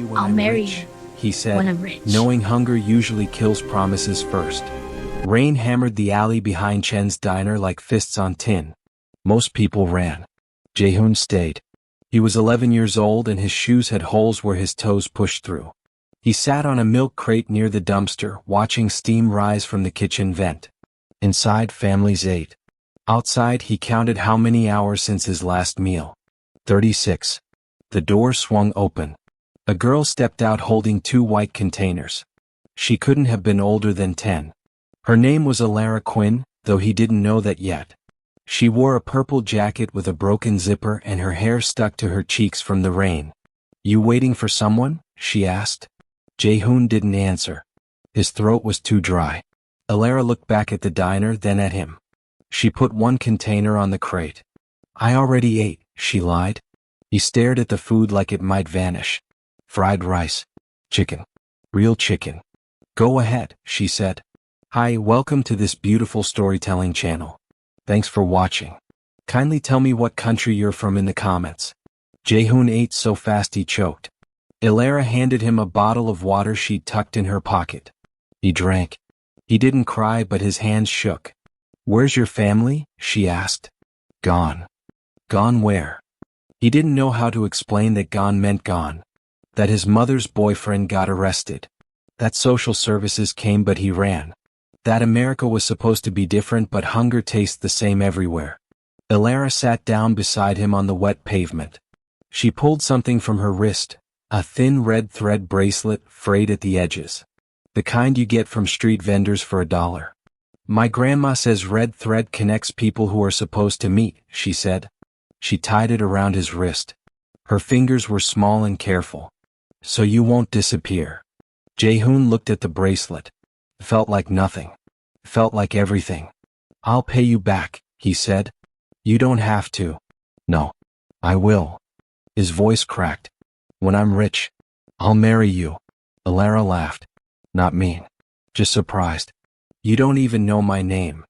when I'll I'm marry rich, you he said, when I'm rich. knowing hunger usually kills promises first. Rain hammered the alley behind Chen's diner like fists on tin. Most people ran. Jaehoon stayed. He was 11 years old and his shoes had holes where his toes pushed through. He sat on a milk crate near the dumpster, watching steam rise from the kitchen vent. Inside, families ate. Outside, he counted how many hours since his last meal. 36. The door swung open. A girl stepped out holding 2 white containers. She couldn't have been older than 10. Her name was Alara Quinn, though he didn't know that yet. She wore a purple jacket with a broken zipper and her hair stuck to her cheeks from the rain. "You waiting for someone?" she asked. Jaehoon didn't answer. His throat was too dry. Alara looked back at the diner, then at him. She put 1 container on the crate. "I already ate," she lied. He stared at the food like it might vanish. "Fried rice. Chicken. Real chicken." "Go ahead," she said. "Hi, welcome to this beautiful storytelling channel. Thanks for watching. Kindly tell me what country you're from in the comments." Jaehoon ate so fast he choked. Alara handed him a bottle of water she'd tucked in her pocket. He drank. He didn't cry, but his hands shook. "Where's your family?" she asked. "Gone." "Gone where?" He didn't know how to explain that gone meant gone. That his mother's boyfriend got arrested. That social services came but he ran. That America was supposed to be different but hunger tastes the same everywhere. Alara sat down beside him on the wet pavement. She pulled something from her wrist, a thin red thread bracelet frayed at the edges. The kind you get from street vendors for $1. "My grandma says red thread connects people who are supposed to meet," she said. She tied it around his wrist. Her fingers were small and careful. "So you won't disappear." Jaehoon looked at the bracelet. Felt like nothing. Felt like everything. "I'll pay you back," he said. "You don't have to." "No. I will." His voice cracked. "When I'm rich, I'll marry you." Alara laughed. "Not mean. Just surprised. You don't even know my name."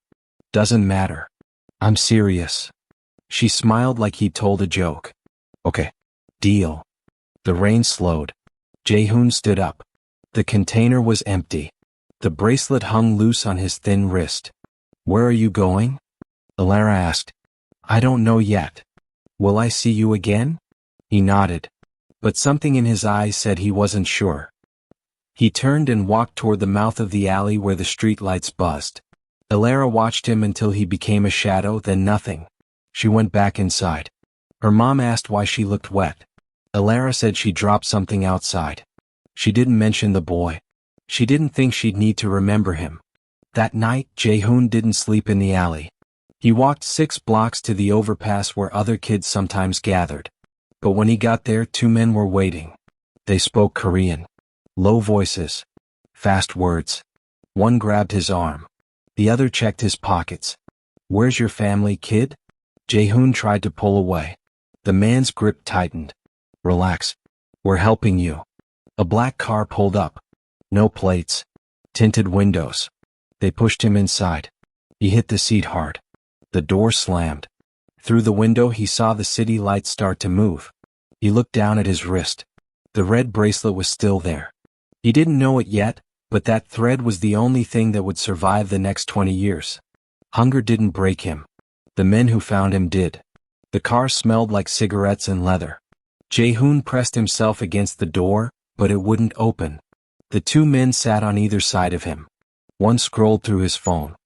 "Doesn't matter. I'm serious." She smiled like he'd told a joke. "Okay. Deal." The rain slowed. Jaehoon stood up. The container was empty. The bracelet hung loose on his thin wrist. "Where are you going?" Alara asked. "I don't know yet." "Will I see you again?" He nodded. But something in his eyes said he wasn't sure. He turned and walked toward the mouth of the alley where the streetlights buzzed. Alara watched him until he became a shadow, then nothing. She went back inside. Her mom asked why she looked wet. Alara said she dropped something outside. She didn't mention the boy. She didn't think she'd need to remember him. That night, Jaehoon didn't sleep in the alley. He walked 6 blocks to the overpass where other kids sometimes gathered. But when he got there, 2 men were waiting. They spoke Korean. Low voices. Fast words. One grabbed his arm. The other checked his pockets. "Where's your family, kid?" Jaehoon tried to pull away. The man's grip tightened. "Relax. We're helping you." A black car pulled up. No plates. Tinted windows. They pushed him inside. He hit the seat hard. The door slammed. Through the window he saw the city lights start to move. He looked down at his wrist. The red bracelet was still there. He didn't know it yet, but that thread was the only thing that would survive the next 20 years. Hunger didn't break him. The men who found him did. The car smelled like cigarettes and leather. Jaehoon pressed himself against the door, but it wouldn't open. The 2 men sat on either side of him. One scrolled through his phone.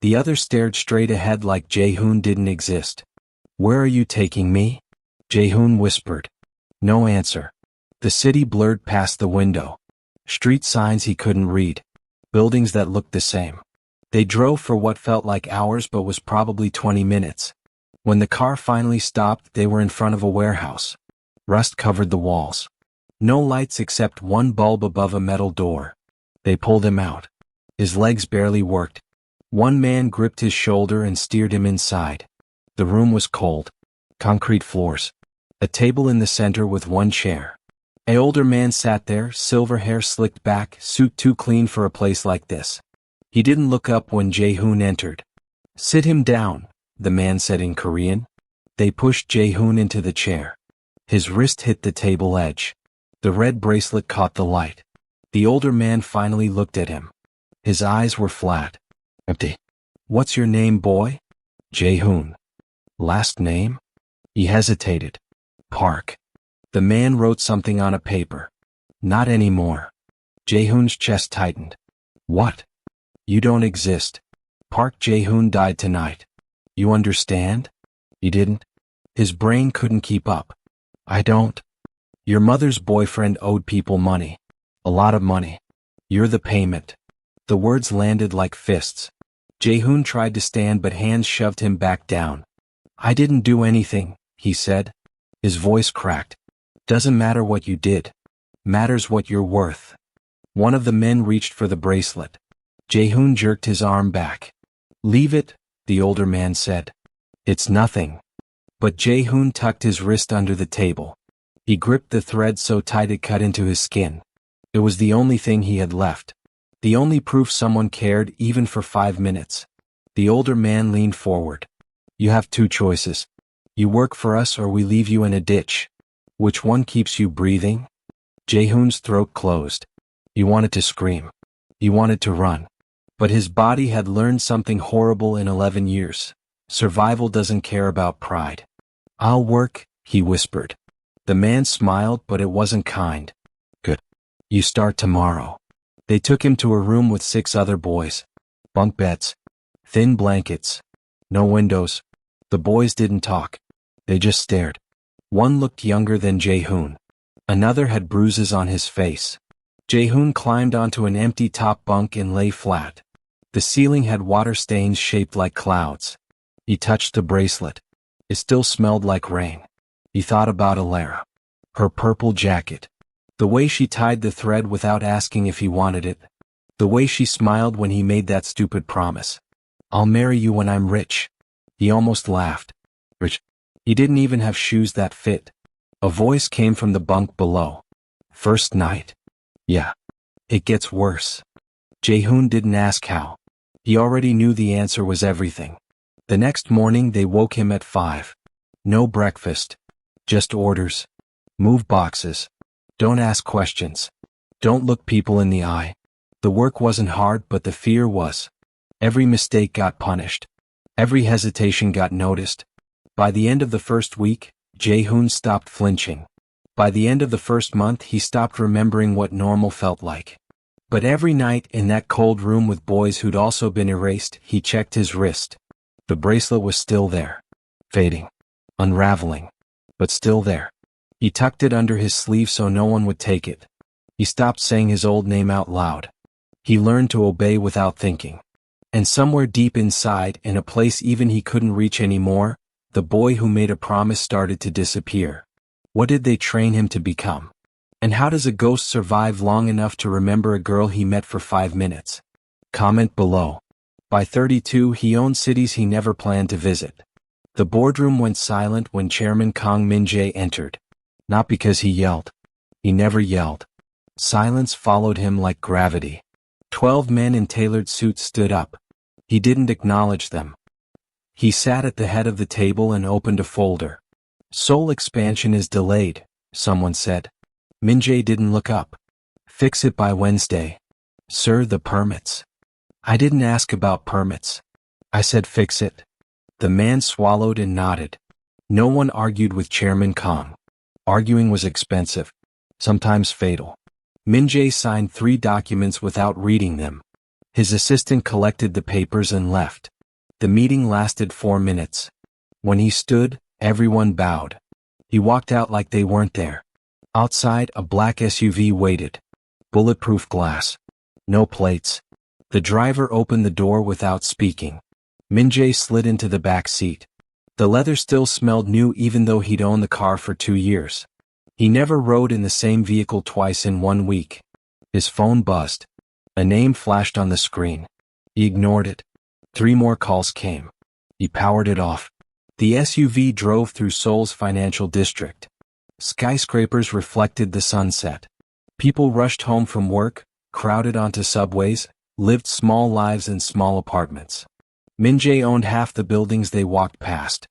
The other stared straight ahead like Jaehoon didn't exist. "Where are you taking me?" Jaehoon whispered. No answer. The city blurred past the window. Street signs he couldn't read. Buildings that looked the same. They drove for what felt like hours but was probably 20 minutes. When the car finally stopped, they were in front of a warehouse. Rust covered the walls. No lights except one bulb above a metal door. They pulled him out. His legs barely worked. One man gripped his shoulder and steered him inside. The room was cold. Concrete floors. A table in the center with one chair. An older man sat there, silver hair slicked back, suit too clean for a place like this. He didn't look up when Jaehoon entered. "Sit him down," the man said in Korean. They pushed Jaehoon into the chair. His wrist hit the table edge. The red bracelet caught the light. The older man finally looked at him. His eyes were flat. Empty. What's your name, boy? Jae-hoon. Last name? He hesitated. Park. The man wrote something on a paper. Not anymore. Jae-hoon's chest tightened. What? You don't exist. Park Jae-hoon died tonight. You understand? He didn't. His brain couldn't keep up. I don't. Your mother's boyfriend owed people money. A lot of money. You're the payment. The words landed like fists. Jae-hoon tried to stand but hands shoved him back down. I didn't do anything, he said. His voice cracked. Doesn't matter what you did. Matters what you're worth. One of the men reached for the bracelet. Jae-hoon jerked his arm back. Leave it, the older man said. It's nothing. But Jae-hoon tucked his wrist under the table. He gripped the thread so tight it cut into his skin. It was the only thing he had left. The only proof someone cared even for 5 minutes. The older man leaned forward. You have 2 choices. You work for us or we leave you in a ditch. Which one keeps you breathing? Jae-hoon's throat closed. He wanted to scream. He wanted to run. But his body had learned something horrible in 11 years. Survival doesn't care about pride. I'll work, he whispered. The man smiled, but it wasn't kind. Good. You start tomorrow. They took him to a room with 6 other boys. Bunk beds. Thin blankets. No windows. The boys didn't talk. They just stared. One looked younger than Jae-hoon. Another had bruises on his face. Jae-hoon climbed onto an empty top bunk and lay flat. The ceiling had water stains shaped like clouds. He touched the bracelet. It still smelled like rain. He thought about Alara. Her purple jacket. The way she tied the thread without asking if he wanted it. The way she smiled when he made that stupid promise. I'll marry you when I'm rich. He almost laughed. Rich. He didn't even have shoes that fit. A voice came from the bunk below. First night? Yeah. It gets worse. Jae-hoon didn't ask how. He already knew the answer was everything. The next morning they woke him at 5. No breakfast. Just orders. Move boxes. Don't ask questions. Don't look people in the eye. The work wasn't hard, but the fear was. Every mistake got punished. Every hesitation got noticed. By the end of the first week, Jae-hoon stopped flinching. By the end of the first month, he stopped remembering what normal felt like. But every night in that cold room with boys who'd also been erased, he checked his wrist. The bracelet was still there. Fading. Unraveling. But still there. He tucked it under his sleeve so no one would take it. He stopped saying his old name out loud. He learned to obey without thinking. And somewhere deep inside, in a place even he couldn't reach anymore, the boy who made a promise started to disappear. What did they train him to become? And how does a ghost survive long enough to remember a girl he met for 5 minutes? Comment below. By 32, he owned cities he never planned to visit. The boardroom went silent when Chairman Kang Min-jae entered. Not because he yelled. He never yelled. Silence followed him like gravity. 12 men in tailored suits stood up. He didn't acknowledge them. He sat at the head of the table and opened a folder. Soul expansion is delayed, someone said. Min-jae didn't look up. Fix it by Wednesday. Sir, the permits. I didn't ask about permits. I said fix it. The man swallowed and nodded. No one argued with Chairman Kang. Arguing was expensive. Sometimes fatal. Min-jae signed 3 documents without reading them. His assistant collected the papers and left. The meeting lasted 4 minutes. When he stood, everyone bowed. He walked out like they weren't there. Outside, a black SUV waited. Bulletproof glass. No plates. The driver opened the door without speaking. Min-jae slid into the back seat. The leather still smelled new even though he'd owned the car for 2 years. He never rode in the same vehicle twice in 1 week. His phone buzzed. A name flashed on the screen. He ignored it. 3 more calls came. He powered it off. The SUV drove through Seoul's financial district. Skyscrapers reflected the sunset. People rushed home from work, crowded onto subways, lived small lives in small apartments. Min-jae owned half the buildings they walked past.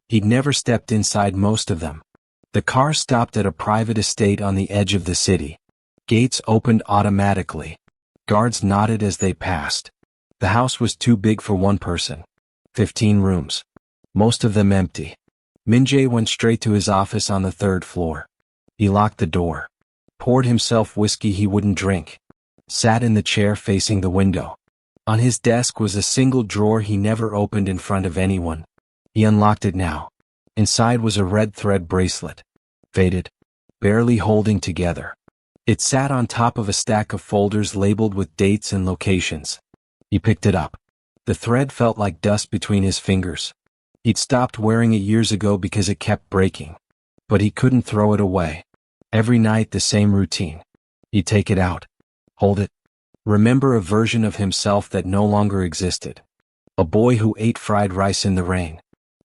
He'd never stepped inside most of them. The car stopped at a private estate on the edge of the city. Gates opened automatically. Guards nodded as they passed. The house was too big for one person. 15 rooms. Most of them empty. Min-jae went straight to his office on the third floor. He locked the door. Poured himself whiskey he wouldn't drink. Sat in the chair facing the window. On his desk was a single drawer he never opened in front of anyone. He unlocked it now. Inside was a red thread bracelet. Faded. Barely holding together. It sat on top of a stack of folders labeled with dates and locations. He picked it up. The thread felt like dust between his fingers. He'd stopped wearing it years ago because it kept breaking. But he couldn't throw it away. Every night the same routine. He'd take it out. Hold it. Remember a version of himself that no longer existed. A boy who ate fried rice in the rain.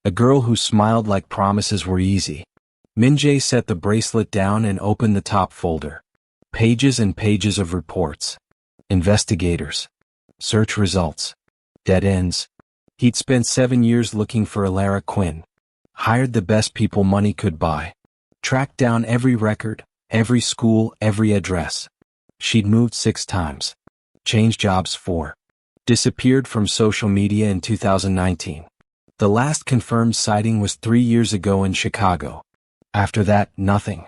A girl who smiled like promises were easy. Min-jae set the bracelet down and opened the top folder. Pages and pages of reports. Investigators. Search results. Dead ends. He'd spent 7 years looking for Alara Quinn. Hired the best people money could buy. Tracked down every record, every school, every address. She'd moved 6 times. Changed jobs 4. Disappeared from social media in 2019. The last confirmed sighting was 3 years ago in Chicago. After that, nothing.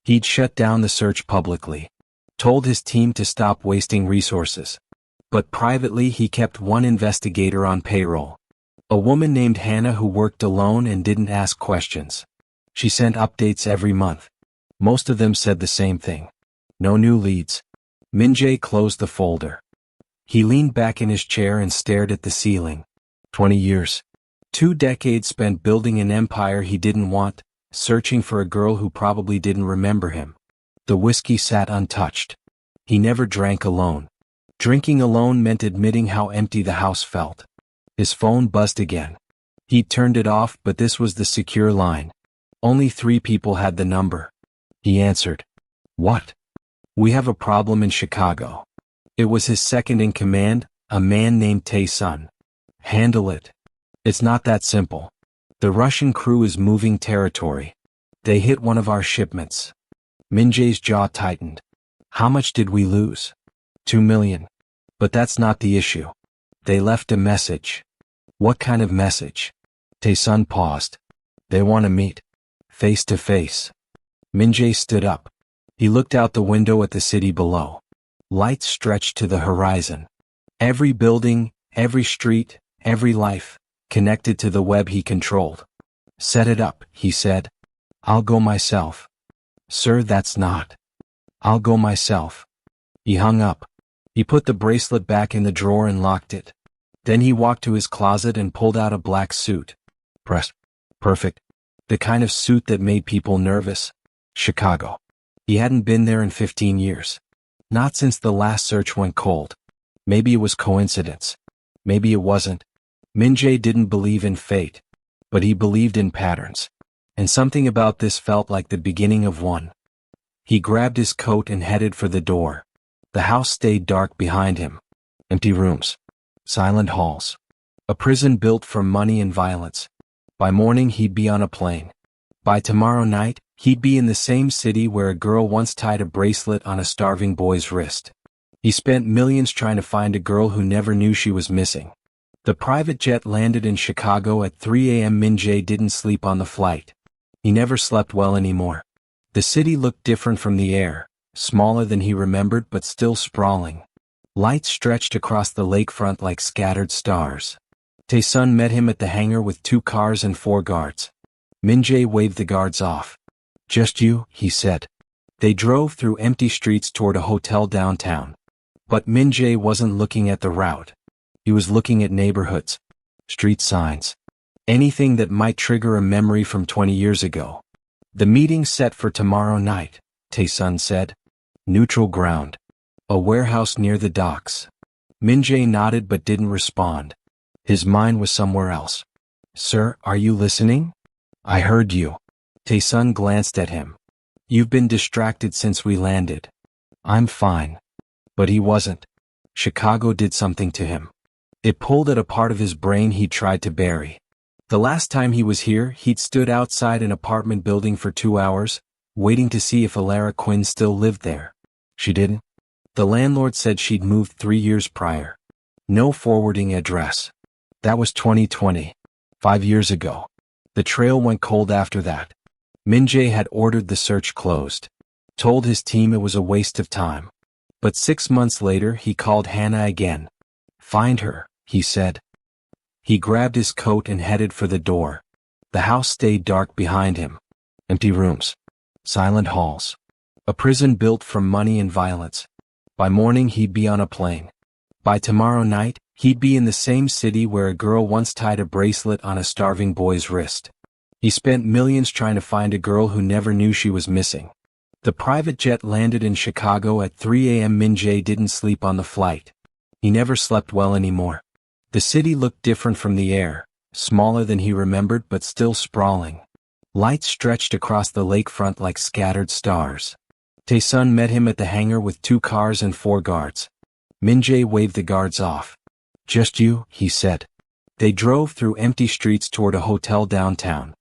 He'd shut down the search publicly. Told his team to stop wasting resources. But privately he kept one investigator on payroll. A woman named Hannah who worked alone and didn't ask questions. She sent updates every month. Most of them said the same thing. No new leads. Min-jae closed the folder. He leaned back in his chair and stared at the ceiling. 20 years. 2 decades spent building an empire he didn't want, searching for a girl who probably didn't remember him. The whiskey sat untouched. He never drank alone. Drinking alone meant admitting how empty the house felt. His phone buzzed again. He'd turned it off, but this was the secure line. Only 3 people had the number. He answered. What? We have a problem in Chicago. It was his second in command, a man named Tae-sun. Handle it. It's not that simple. The Russian crew is moving territory. They hit one of our shipments. Min-jae's jaw tightened. How much did we lose? 2 million. But that's not the issue. They left a message. What kind of message? Tae-sun paused. They want to meet. Face to face. Min-jae stood up. He looked out the window at the city below. Lights stretched to the horizon. Every building, every street, every life, connected to the web he controlled. Set it up, he said. I'll go myself. Sir, that's not. I'll go myself. He hung up. He put the bracelet back in the drawer and locked it. Then he walked to his closet and pulled out a black suit. Perfect. The kind of suit that made people nervous. Chicago. He hadn't been there in 15 years. Not since the last search went cold. Maybe it was coincidence. Maybe it wasn't. Min-jae didn't believe in fate. But he believed in patterns. And something about this felt like the beginning of one. He grabbed his coat and headed for the door. The house stayed dark behind him. Empty rooms. Silent halls. A prison built for money and violence. By morning he'd be on a plane. By tomorrow night, he'd be in the same city where a girl once tied a bracelet on a starving boy's wrist. He spent millions trying to find a girl who never knew she was missing. The private jet landed in Chicago at 3 a.m. Min-jae didn't sleep on the flight. He never slept well anymore. The city looked different from the air. Smaller than he remembered but still sprawling. Lights stretched across the lakefront like scattered stars. Tae-sun met him at the hangar with 2 cars and 4 guards. Min-jae waved the guards off. Just you, he said. They drove through empty streets toward a hotel downtown. But Min-jae wasn't looking at the route. He was looking at neighborhoods. Street signs. Anything that might trigger a memory from 20 years ago. The meeting's set for tomorrow night, Tae-sun said. Neutral ground. A warehouse near the docks. Min-jae nodded but didn't respond. His mind was somewhere else. Sir, are you listening? I heard you. Tae-sun glanced at him. You've been distracted since we landed. I'm fine. But he wasn't. Chicago did something to him. It pulled at a part of his brain he tried to bury. The last time he was here, he'd stood outside an apartment building for 2 hours, waiting to see if Alara Quinn still lived there. She didn't. The landlord said she'd moved 3 years prior. No forwarding address. That was 2020. 5 years ago. The trail went cold after that. Min-jae had ordered the search closed. Told his team it was a waste of time. But 6 months later he called Hannah again. Find her, he said. He grabbed his coat and headed for the door. The house stayed dark behind him. Empty rooms. Silent halls. A prison built from money and violence. By morning he'd be on a plane. By tomorrow night, he'd be in the same city where a girl once tied a bracelet on a starving boy's wrist. He spent millions trying to find a girl who never knew she was missing. The private jet landed in Chicago at 3 a.m. Min-jae didn't sleep on the flight. He never slept well anymore. The city looked different from the air, smaller than he remembered but still sprawling. Lights stretched across the lakefront like scattered stars. Tae-sun met him at the hangar with 2 cars and 4 guards. Min-jae waved the guards off. Just you, he said. They drove through empty streets toward a hotel downtown.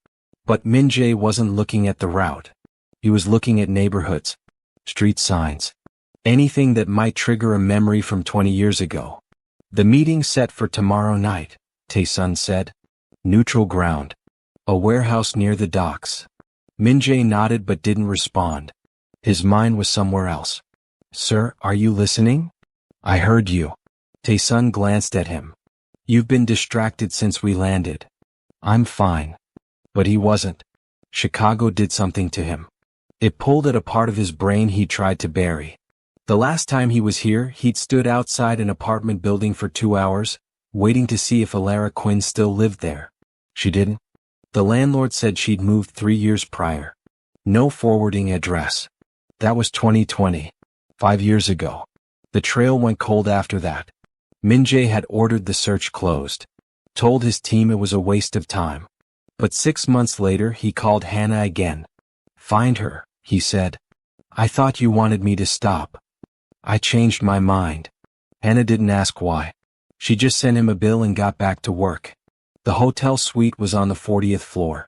But Min-jae wasn't looking at the route. He was looking at neighborhoods, street signs, anything that might trigger a memory from 20 years ago. The meeting set for tomorrow night, Tae-sun said. Neutral ground. A warehouse near the docks. Min-jae nodded but didn't respond. His mind was somewhere else. Sir, are you listening? I heard you. Tae-sun glanced at him. You've been distracted since we landed. I'm fine. But he wasn't. Chicago did something to him. It pulled at a part of his brain he tried to bury. The last time he was here, he'd stood outside an apartment building for 2 hours, waiting to see if Alara Quinn still lived there. She didn't. The landlord said she'd moved 3 years prior. No forwarding address. That was 2020. 5 years ago. The trail went cold after that. Min-jae had ordered the search closed. Told his team it was a waste of time. But 6 months later he called Hannah again. Find her, he said. I thought you wanted me to stop. I changed my mind. Hannah didn't ask why. She just sent him a bill and got back to work. The hotel suite was on the 40th floor.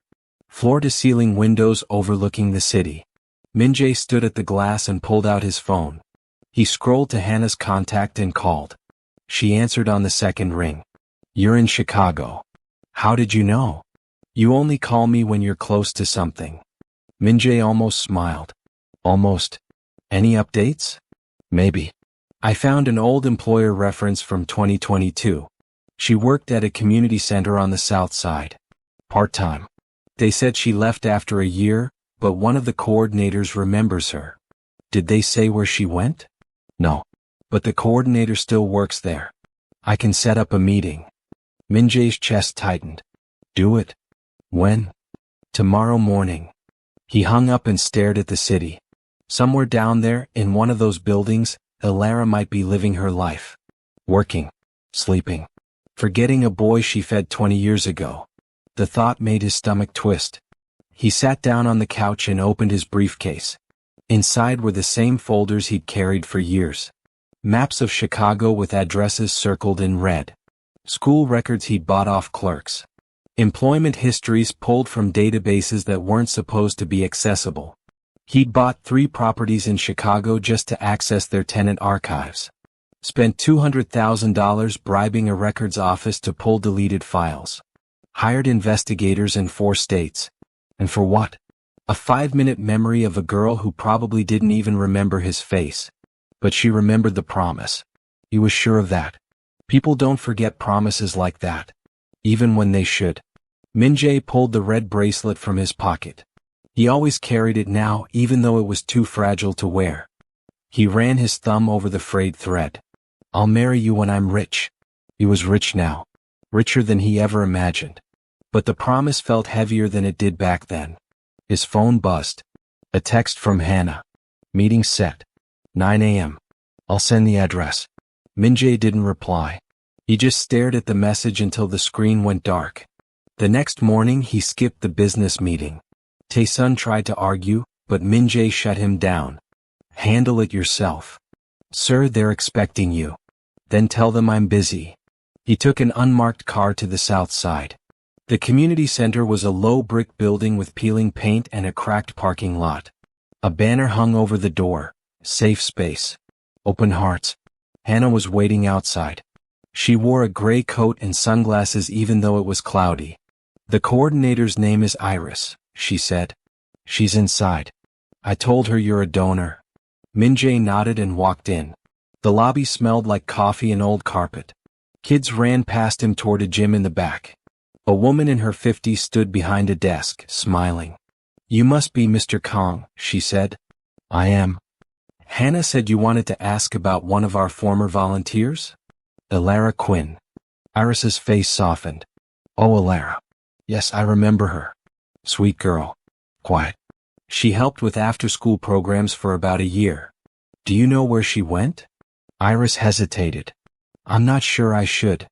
Floor-to-ceiling windows overlooking the city. Min-jae stood at the glass and pulled out his phone. He scrolled to Hannah's contact and called. She answered on the second ring. You're in Chicago. How did you know? You only call me when you're close to something. Min-jae almost smiled. Almost. Any updates? Maybe. I found an old employer reference from 2022. She worked at a community center on the south side. Part-time. They said she left after a year, but one of the coordinators remembers her. Did they say where she went? No. But the coordinator still works there. I can set up a meeting. Min-jae's chest tightened. Do it. When? Tomorrow morning. He hung up and stared at the city. Somewhere down there, in one of those buildings, Alara might be living her life. Working. Sleeping. Forgetting a boy she fed 20 years ago. The thought made his stomach twist. He sat down on the couch and opened his briefcase. Inside were the same folders he'd carried for years. Maps of Chicago with addresses circled in red. School records he'd bought off clerks. Employment histories pulled from databases that weren't supposed to be accessible. He'd bought 3 properties in Chicago just to access their tenant archives. Spent $200,000 bribing a records office to pull deleted files. Hired investigators in 4 states. And for what? A 5-minute memory of a girl who probably didn't even remember his face. But she remembered the promise. He was sure of that. People don't forget promises like that. Even when they should. Min-jae pulled the red bracelet from his pocket. He always carried it now, even though it was too fragile to wear. He ran his thumb over the frayed thread. I'll marry you when I'm rich. He was rich now. Richer than he ever imagined. But the promise felt heavier than it did back then. His phone buzzed. A text from Hannah. Meeting set. 9 a.m. I'll send the address. Min-jae didn't reply. He just stared at the message until the screen went dark. The next morning he skipped the business meeting. Tae-sun tried to argue, but Min-jae shut him down. Handle it yourself. Sir, they're expecting you. Then tell them I'm busy. He took an unmarked car to the south side. The community center was a low brick building with peeling paint and a cracked parking lot. A banner hung over the door, "Safe Space. Open Hearts." Hannah was waiting outside. She wore a gray coat and sunglasses even though it was cloudy. "The coordinator's name is Iris," she said. "She's inside. I told her you're a donor." Min-jae nodded and walked in. The lobby smelled like coffee and old carpet. Kids ran past him toward a gym in the back. A woman in her 50s stood behind a desk, smiling. "You must be Mr. Kong," she said. "I am." "Hannah said you wanted to ask about one of our former volunteers?" "Elara Quinn." Iris's face softened. "Oh, Elara. Yes, I remember her. Sweet girl. Quiet. She helped with after-school programs for about a year. Do you know where she went?" Iris hesitated. "I'm not sure I should."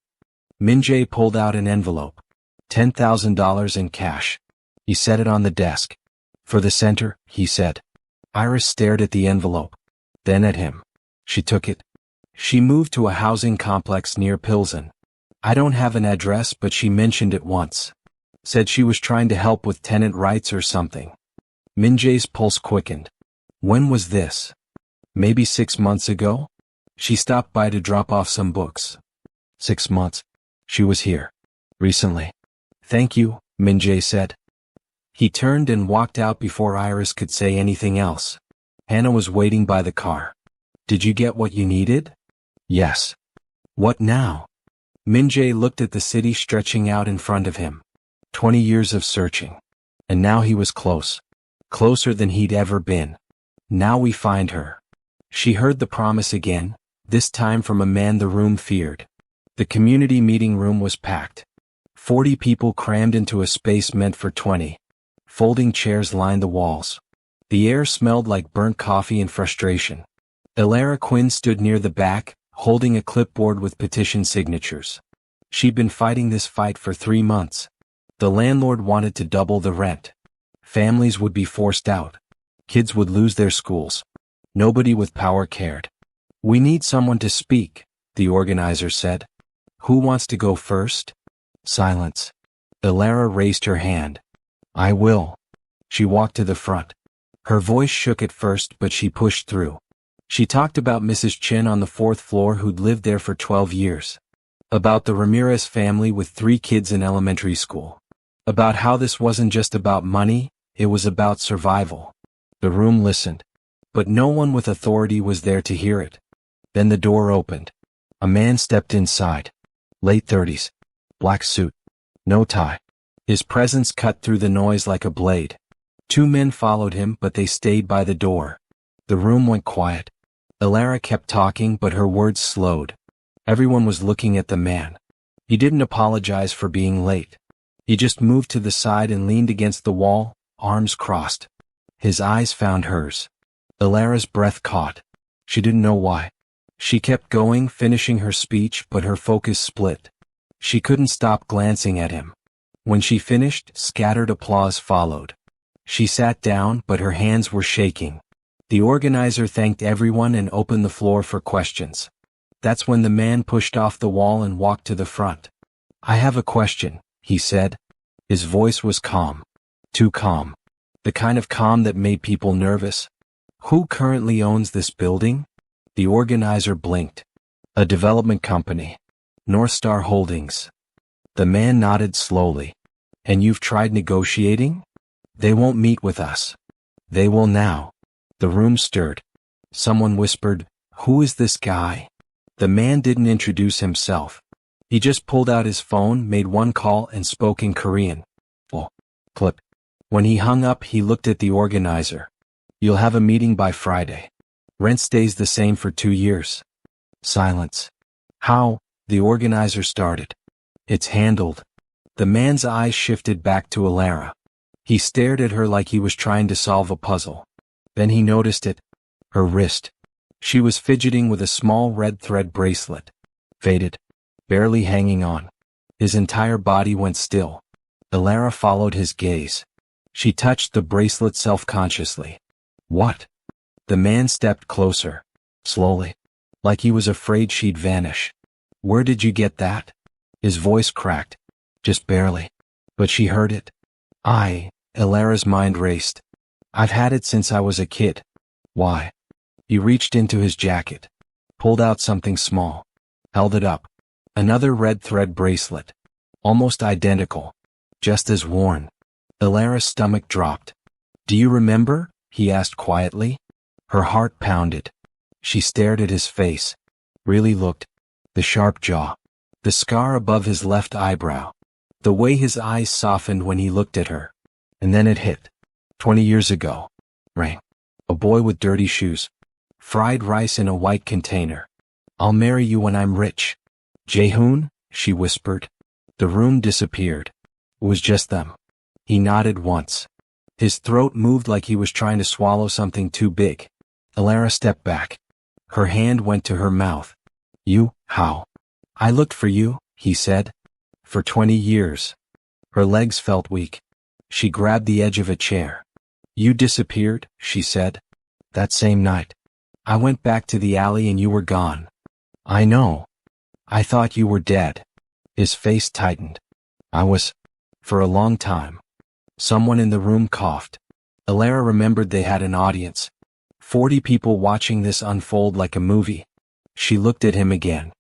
Min-jae pulled out an envelope. $10,000 in cash. He set it on the desk. "For the center," he said. Iris stared at the envelope. Then at him. She took it. "She moved to a housing complex near Pilsen. I don't have an address, but she mentioned it once. Said she was trying to help with tenant rights or something." Min-jae's pulse quickened. "When was this?" "Maybe 6 months ago. She stopped by to drop off some books." 6 months. She was here. Recently. "Thank you," Min-jae said. He turned and walked out before Iris could say anything else. Hannah was waiting by the car. "Did you get what you needed?" "Yes." "What now?" Min-jae looked at the city stretching out in front of him. 20 years of searching. And now he was close. Closer than he'd ever been. "Now we find her." She heard the promise again, this time from a man the room feared. The community meeting room was packed. 40 people crammed into a space meant for 20. Folding chairs lined the walls. The air smelled like burnt coffee and frustration. Elara Quinn stood near the back, holding a clipboard with petition signatures. She'd been fighting this fight for 3 months. The landlord wanted to double the rent. Families would be forced out. Kids would lose their schools. Nobody with power cared. "We need someone to speak," the organizer said. "Who wants to go first?" Silence. Elara raised her hand. "I will." She walked to the front. Her voice shook at first, but she pushed through. She talked about Mrs. Chin on the 4th floor who'd lived there for 12 years. About the Ramirez family with 3 kids in elementary school. About how this wasn't just about money, it was about survival. The room listened. But no one with authority was there to hear it. Then the door opened. A man stepped inside. Late 30s. Black suit. No tie. His presence cut through the noise like a blade. 2 men followed him, but they stayed by the door. The room went quiet. Elara kept talking, but her words slowed. Everyone was looking at the man. He didn't apologize for being late. He just moved to the side and leaned against the wall, arms crossed. His eyes found hers. Elara's breath caught. She didn't know why. She kept going, finishing her speech, but her focus split. She couldn't stop glancing at him. When she finished, scattered applause followed. She sat down, but her hands were shaking. The organizer thanked everyone and opened the floor for questions. That's when the man pushed off the wall and walked to the front. "I have a question," he said. His voice was calm. Too calm. The kind of calm that made people nervous. "Who currently owns this building?" The organizer blinked. "A development company. North Star Holdings." The man nodded slowly. "And you've tried negotiating?" "They won't meet with us." "They will now." The room stirred. Someone whispered, "Who is this guy?" The man didn't introduce himself. He just pulled out his phone, made one call, and spoke in Korean. "Oh." Clip. When he hung up, he looked at the organizer. "You'll have a meeting by Friday. Rent stays the same for 2 years." Silence. "How?" the organizer started. "It's handled." The man's eyes shifted back to Elara. He stared at her like he was trying to solve a puzzle. Then he noticed it. Her wrist. She was fidgeting with a small red thread bracelet. Faded. Barely hanging on. His entire body went still. Elara followed his gaze. She touched the bracelet self-consciously. "What?" The man stepped closer. Slowly. Like he was afraid she'd vanish. "Where did you get that?" His voice cracked. "Just barely." But she heard it. Elara's mind raced. I've had it since I was a kid. Why? He reached into his jacket, pulled out something small, held it up. Another red thread bracelet. Almost identical. Just as worn. Elara's stomach dropped. Do you remember? He asked quietly. Her heart pounded. She stared at his face. Really looked. The sharp jaw. The scar above his left eyebrow. The way his eyes softened when he looked at her. And then it hit. 20 years ago. Rain. A boy with dirty shoes. Fried rice in a white container. I'll marry you when I'm rich. Jaehoon, she whispered. The room disappeared. It was just them. He nodded once. His throat moved like he was trying to swallow something too big. Elara stepped back. Her hand went to her mouth. You, how? I looked for you, he said. For 20 years. Her legs felt weak. She grabbed the edge of a chair. You disappeared, she said. That same night. I went back to the alley and you were gone. I know. I thought you were dead. His face tightened. I was. For a long time. Someone in the room coughed. Elara remembered they had an audience. 40 people watching this unfold like a movie. She looked at him again.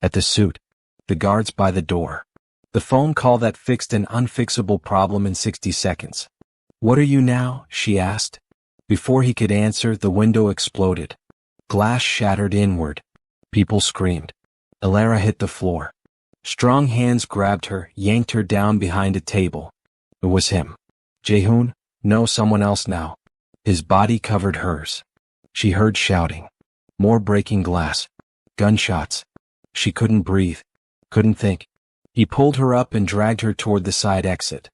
At the suit. The guards by the door. The phone call that fixed an unfixable problem in 60 seconds. What are you now? She asked. Before he could answer, the window exploded. Glass shattered inward. People screamed. Elara hit the floor. Strong hands grabbed her, yanked her down behind a table. It was him. Jaehoon? No, someone else now. His body covered hers. She heard shouting. More breaking glass. Gunshots. She couldn't breathe. Couldn't think. He pulled her up and dragged her toward the side exit.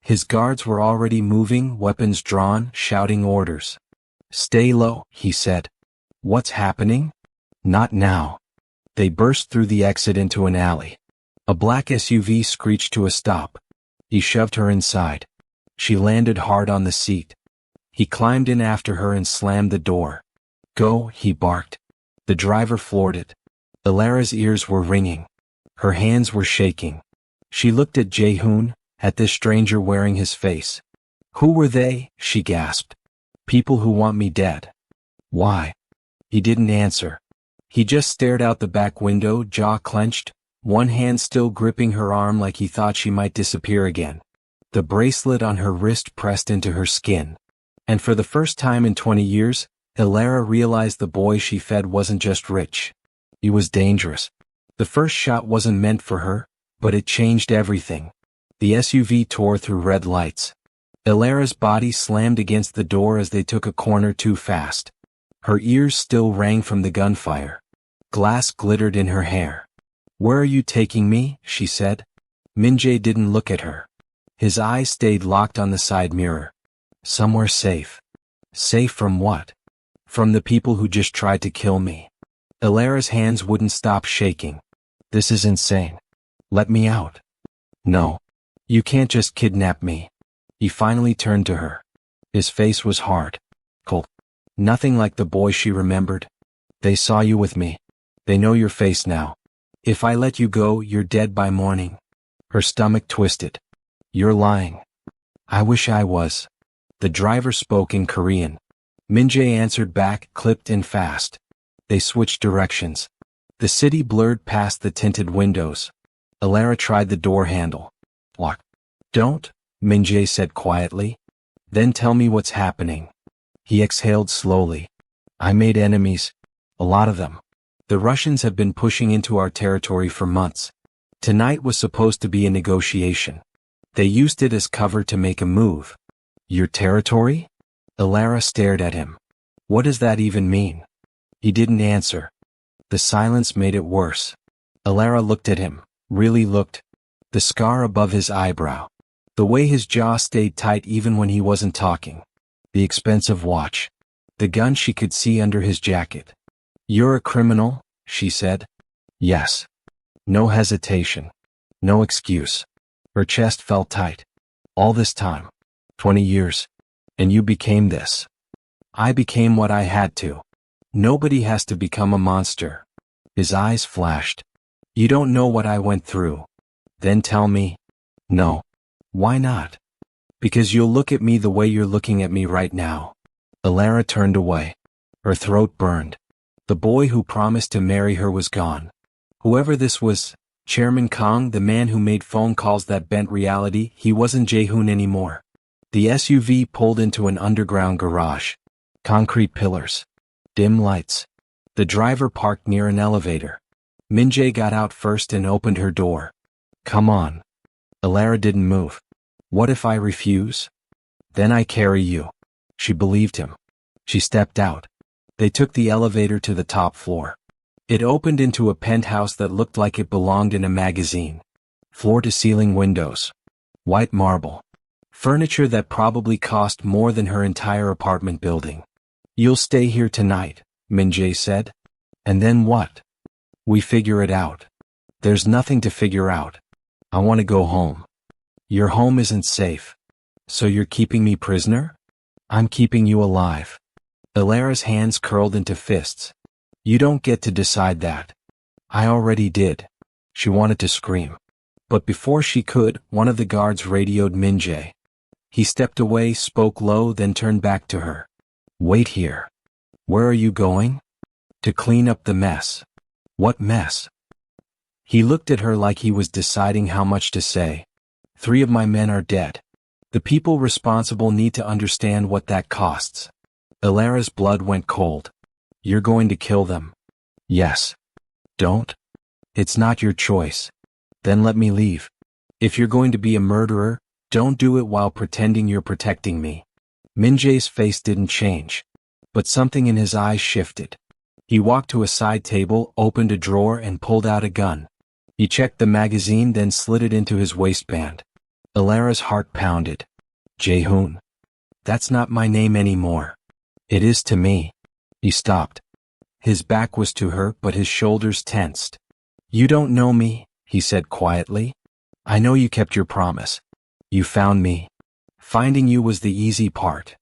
His guards were already moving, weapons drawn, shouting orders. Stay low, he said. What's happening? Not now. They burst through the exit into an alley. A black SUV screeched to a stop. He shoved her inside. She landed hard on the seat. He climbed in after her and slammed the door. Go, he barked. The driver floored it. Elara's ears were ringing. Her hands were shaking. She looked at Jaehoon, at this stranger wearing his face. Who were they? She gasped. People who want me dead. Why? He didn't answer. He just stared out the back window, jaw clenched, one hand still gripping her arm like he thought she might disappear again. The bracelet on her wrist pressed into her skin. And for the first time in 20 years, Elara realized the boy she fed wasn't just rich. He was dangerous. The first shot wasn't meant for her, but it changed everything. The SUV tore through red lights. Elara's body slammed against the door as they took a corner too fast. Her ears still rang from the gunfire. Glass glittered in her hair. Where are you taking me? She said. Min-jae didn't look at her. His eyes stayed locked on the side mirror. Somewhere safe. Safe from what? From the people who just tried to kill me. Elara's hands wouldn't stop shaking. This is insane. Let me out. No. You can't just kidnap me. He finally turned to her. His face was hard. Cold. Nothing like the boy she remembered. They saw you with me. They know your face now. If I let you go, you're dead by morning. Her stomach twisted. You're lying. I wish I was. The driver spoke in Korean. Min-jae answered back, clipped in fast. They switched directions. The city blurred past the tinted windows. Elara tried the door handle. Lock. Don't, Min-jae said quietly. Then tell me what's happening. He exhaled slowly. I made enemies. A lot of them. The Russians have been pushing into our territory for months. Tonight was supposed to be a negotiation. They used it as cover to make a move. Your territory? Elara stared at him. What does that even mean? He didn't answer. The silence made it worse. Elara looked at him, really looked. The scar above his eyebrow. The way his jaw stayed tight even when he wasn't talking. The expensive watch. The gun she could see under his jacket. You're a criminal, she said. Yes. No hesitation. No excuse. Her chest felt tight. All this time. 20 years. And you became this. I became what I had to. Nobody has to become a monster. His eyes flashed. You don't know what I went through. Then tell me. No. Why not? Because you'll look at me the way you're looking at me right now. Alara turned away. Her throat burned. The boy who promised to marry her was gone. Whoever this was, Chairman Kong, the man who made phone calls that bent reality, he wasn't Jae-hoon anymore. The SUV pulled into an underground garage. Concrete pillars. Dim lights. The driver parked near an elevator. Min-jae got out first and opened her door. Come on. Alara didn't move. What if I refuse? Then I carry you. She believed him. She stepped out. They took the elevator to the top floor. It opened into a penthouse that looked like it belonged in a magazine. Floor-to-ceiling windows. White marble. Furniture that probably cost more than her entire apartment building. You'll stay here tonight, Min-jae said. And then what? We figure it out. There's nothing to figure out. I want to go home. Your home isn't safe. So you're keeping me prisoner? I'm keeping you alive. Alara's hands curled into fists. You don't get to decide that. I already did. She wanted to scream. But before she could, one of the guards radioed Min-jae. He stepped away, spoke low, then turned back to her. Wait here. Where are you going? To clean up the mess. What mess? He looked at her like he was deciding how much to say. 3 of my men are dead. The people responsible need to understand what that costs. Alara's blood went cold. You're going to kill them? Yes. Don't? It's not your choice. Then let me leave. If you're going to be a murderer, don't do it while pretending you're protecting me. Min-jae's face didn't change. But something in his eyes shifted. He walked to a side table, opened a drawer and pulled out a gun. He checked the magazine, then slid it into his waistband. Alara's heart pounded. Jae-hoon. That's not my name anymore. It is to me. He stopped. His back was to her, but his shoulders tensed. You don't know me, he said quietly. I know you kept your promise. You found me. Finding you was the easy part.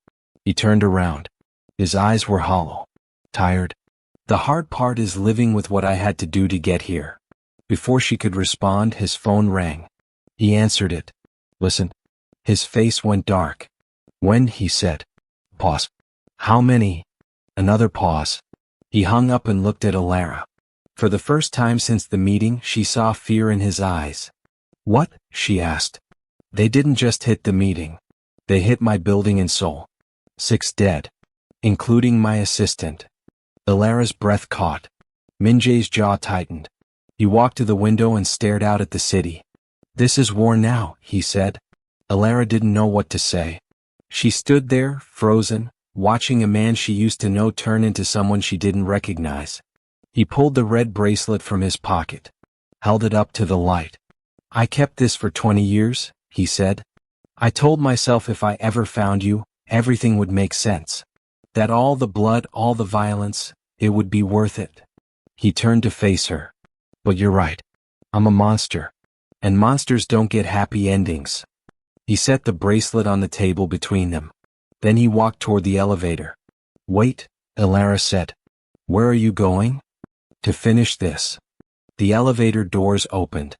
He turned around. His eyes were hollow. Tired. The hard part is living with what I had to do to get here. Before she could respond, his phone rang. He answered it. Listen. His face went dark. When, he said. Pause. How many? Another pause. He hung up and looked at Alara. For the first time since the meeting, she saw fear in his eyes. What? She asked. They didn't just hit the meeting. They hit my building in Seoul. 6 dead. Including my assistant. Alara's breath caught. Min-jae's jaw tightened. He walked to the window and stared out at the city. This is war now, he said. Alara didn't know what to say. She stood there, frozen, watching a man she used to know turn into someone she didn't recognize. He pulled the red bracelet from his pocket. Held it up to the light. I kept this for 20 years, he said. I told myself if I ever found you, everything would make sense. That all the blood, all the violence, it would be worth it. He turned to face her. But you're right. I'm a monster. And monsters don't get happy endings. He set the bracelet on the table between them. Then he walked toward the elevator. Wait, Alara said. Where are you going? To finish this. The elevator doors opened.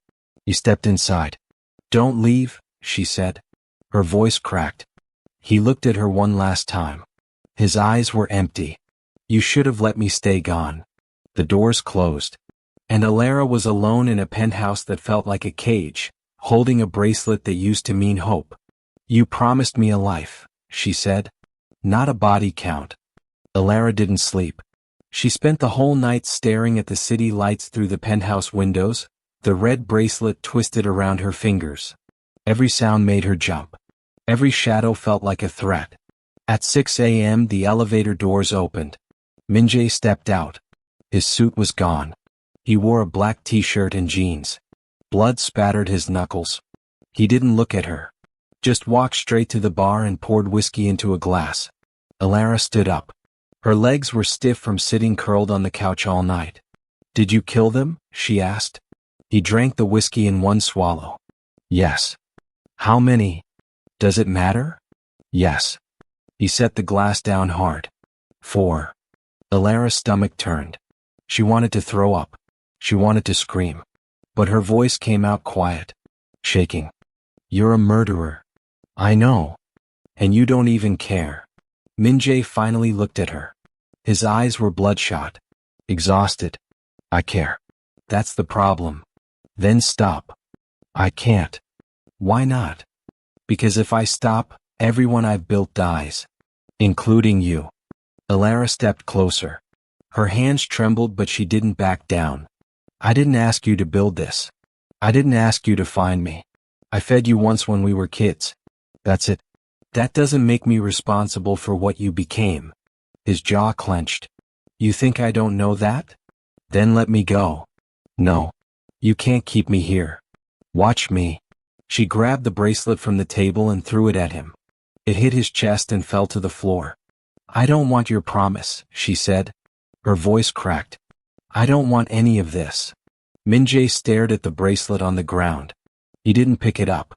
He stepped inside. Don't leave, she said. Her voice cracked. He looked at her one last time. His eyes were empty. You should have let me stay gone. The doors closed. And Alara was alone in a penthouse that felt like a cage, holding a bracelet that used to mean hope. You promised me a life, she said. Not a body count. Alara didn't sleep. She spent the whole night staring at the city lights through the penthouse windows, the red bracelet twisted around her fingers. Every sound made her jump. Every shadow felt like a threat. At 6 a.m. the elevator doors opened. Min-jae stepped out. His suit was gone. He wore a black t-shirt and jeans. Blood spattered his knuckles. He didn't look at her. Just walked straight to the bar and poured whiskey into a glass. Alara stood up. Her legs were stiff from sitting curled on the couch all night. Did you kill them? She asked. He drank the whiskey in one swallow. Yes. How many? Does it matter? Yes. He set the glass down hard. 4. Alara's stomach turned. She wanted to throw up. She wanted to scream. But her voice came out quiet. Shaking. You're a murderer. I know. And you don't even care. Min-jae finally looked at her. His eyes were bloodshot. Exhausted. I care. That's the problem. Then stop. I can't. Why not? Because if I stop, everyone I've built dies. Including you. Alara stepped closer. Her hands trembled, but she didn't back down. I didn't ask you to build this. I didn't ask you to find me. I fed you once when we were kids. That's it. That doesn't make me responsible for what you became. His jaw clenched. You think I don't know that? Then let me go. No. You can't keep me here. Watch me. She grabbed the bracelet from the table and threw it at him. It hit his chest and fell to the floor. I don't want your promise, she said. Her voice cracked. I don't want any of this. Min-jae stared at the bracelet on the ground. He didn't pick it up.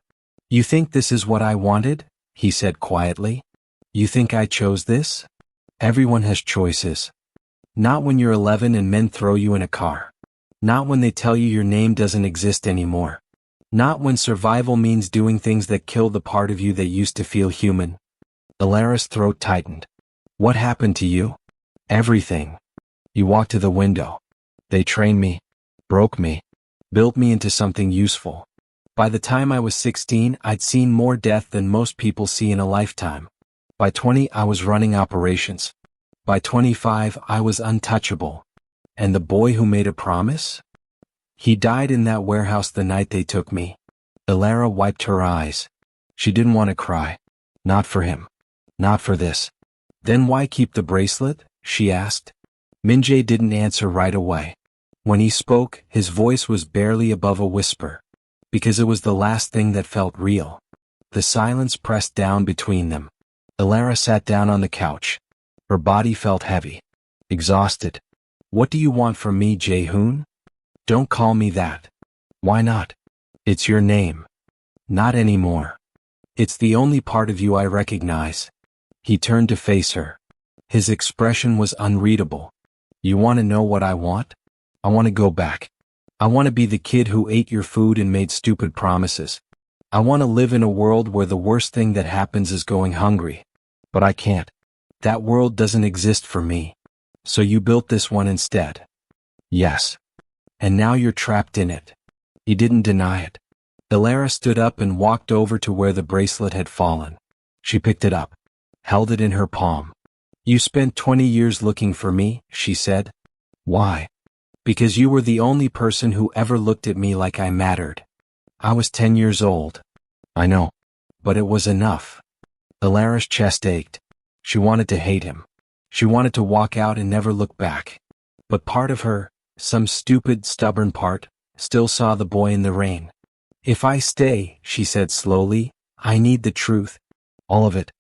You think this is what I wanted? He said quietly. You think I chose this? Everyone has choices. Not when you're 11 and men throw you in a car. Not when they tell you your name doesn't exist anymore. Not when survival means doing things that kill the part of you that used to feel human. Alara's throat tightened. What happened to you? Everything. You walked to the window. They trained me, broke me, built me into something useful. By the time I was 16, I'd seen more death than most people see in a lifetime. By 20, I was running operations. By 25, I was untouchable. And the boy who made a promise? He died in that warehouse the night they took me. Alara wiped her eyes. She didn't want to cry. Not for him. Not for this. Then why keep the bracelet? She asked. Min-jae didn't answer right away. When he spoke, his voice was barely above a whisper. Because it was the last thing that felt real. The silence pressed down between them. Alara sat down on the couch. Her body felt heavy. Exhausted. What do you want from me, Jae-hoon? Don't call me that. Why not? It's your name. Not anymore. It's the only part of you I recognize. He turned to face her. His expression was unreadable. You want to know what I want? I want to go back. I want to be the kid who ate your food and made stupid promises. I want to live in a world where the worst thing that happens is going hungry. But I can't. That world doesn't exist for me. So you built this one instead. Yes. And now you're trapped in it. He didn't deny it. Alara stood up and walked over to where the bracelet had fallen. She picked it up, held it in her palm. You spent 20 years looking for me, she said. Why? Because you were the only person who ever looked at me like I mattered. I was 10 years old. I know. But it was enough. Alara's chest ached. She wanted to hate him. She wanted to walk out and never look back. But part of her, some stupid, stubborn part, still saw the boy in the rain. If I stay, she said slowly, I need the truth. All of it.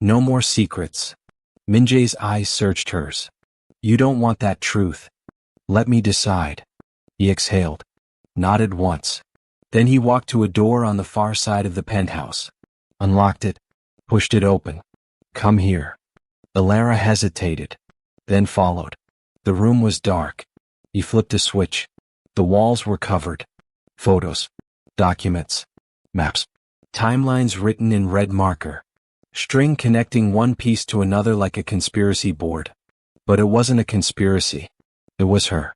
No more secrets. Min-jae's eyes searched hers. You don't want that truth. Let me decide. He exhaled. Nodded once. Then he walked to a door on the far side of the penthouse. Unlocked it. Pushed it open. Come here. Alara hesitated. Then followed. The room was dark. He flipped a switch. The walls were covered. Photos. Documents. Maps. Timelines written in red marker. String connecting one piece to another like a conspiracy board. But it wasn't a conspiracy. It was her.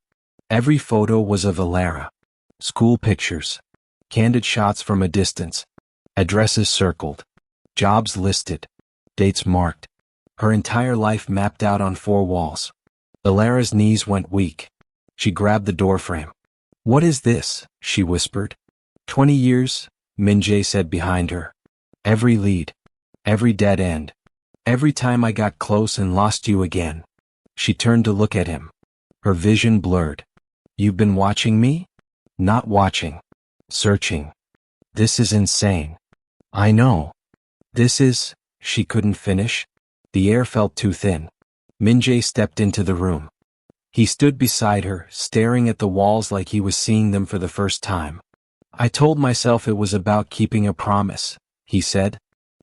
Every photo was of Alara. School pictures. Candid shots from a distance. Addresses circled. Jobs listed. Dates marked. Her entire life mapped out on 4 walls. Alara's knees went weak. She grabbed the doorframe. What is this? She whispered. 20 years, Min-jae said behind her. Every lead. Every dead end. Every time I got close and lost you again. She turned to look at him. Her vision blurred. You've been watching me? Not watching. Searching. This is insane. I know. This is... She couldn't finish. The air felt too thin. Min-jae stepped into the room. He stood beside her, staring at the walls like he was seeing them for the first time. I told myself it was about keeping a promise, he said.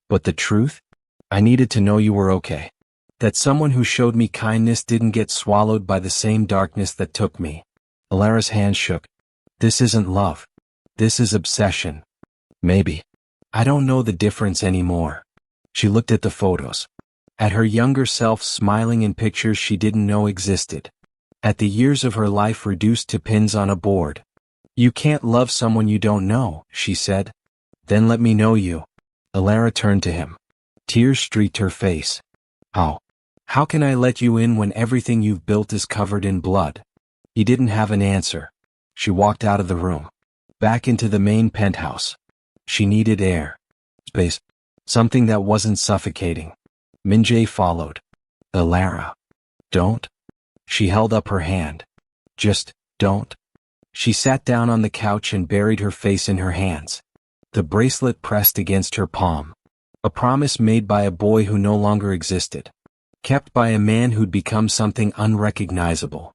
But the truth? I needed to know you were okay. That someone who showed me kindness didn't get swallowed by the same darkness that took me. Alara's hand shook. This isn't love. This is obsession. Maybe. I don't know the difference anymore. She looked at the photos. At her younger self smiling in pictures she didn't know existed. At the years of her life reduced to pins on a board. You can't love someone you don't know, she said. Then let me know you. Alara turned to him. Tears streaked her face. How can I let you in when everything you've built is covered in blood? He didn't have an answer. She walked out of the room. Back into the main penthouse. She needed air. Space. Something that wasn't suffocating. Minjae followed. Alara. Don't. She held up her hand. Just, don't. She sat down on the couch and buried her face in her hands. The bracelet pressed against her palm. A promise made by a boy who no longer existed. Kept by a man who'd become something unrecognizable.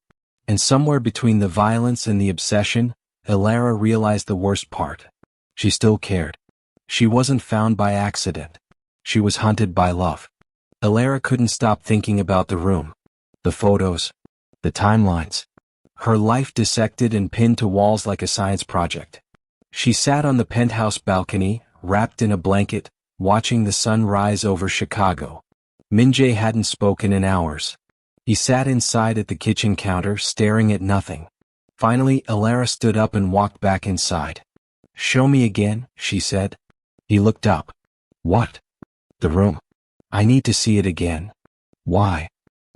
And somewhere between the violence and the obsession, Alara realized the worst part. She still cared. She wasn't found by accident. She was hunted by love. Alara couldn't stop thinking about the room. The photos. The timelines. Her life dissected and pinned to walls like a science project. She sat on the penthouse balcony, wrapped in a blanket, watching the sun rise over Chicago. Minjae hadn't spoken in hours. He sat inside at the kitchen counter, staring at nothing. Finally, Alara stood up and walked back inside. Show me again, she said. He looked up. What? The room. I need to see it again. Why?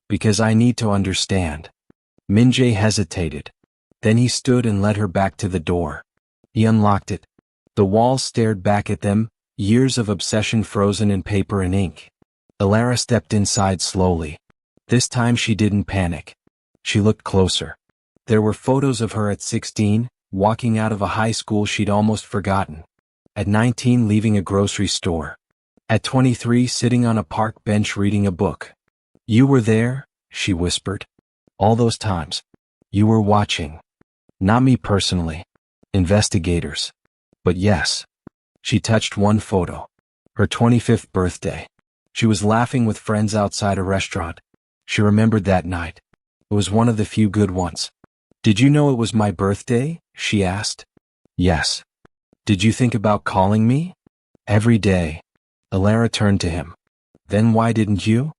Because I need to understand. Minjae hesitated. Then he stood and led her back to the door. He unlocked it. The walls stared back at them, years of obsession frozen in paper and ink. Alara stepped inside slowly. This time she didn't panic. She looked closer. There were photos of her at 16, walking out of a high school she'd almost forgotten. At 19, leaving a grocery store. At 23, sitting on a park bench reading a book. You were there, she whispered. All those times. You were watching. Not me personally. Investigators. But yes. She touched one photo. Her 25th birthday. She was laughing with friends outside a restaurant. She remembered that night. It was one of the few good ones. Did you know it was my birthday? She asked. Yes. Did you think about calling me? Every day. Alara turned to him. Then why didn't you?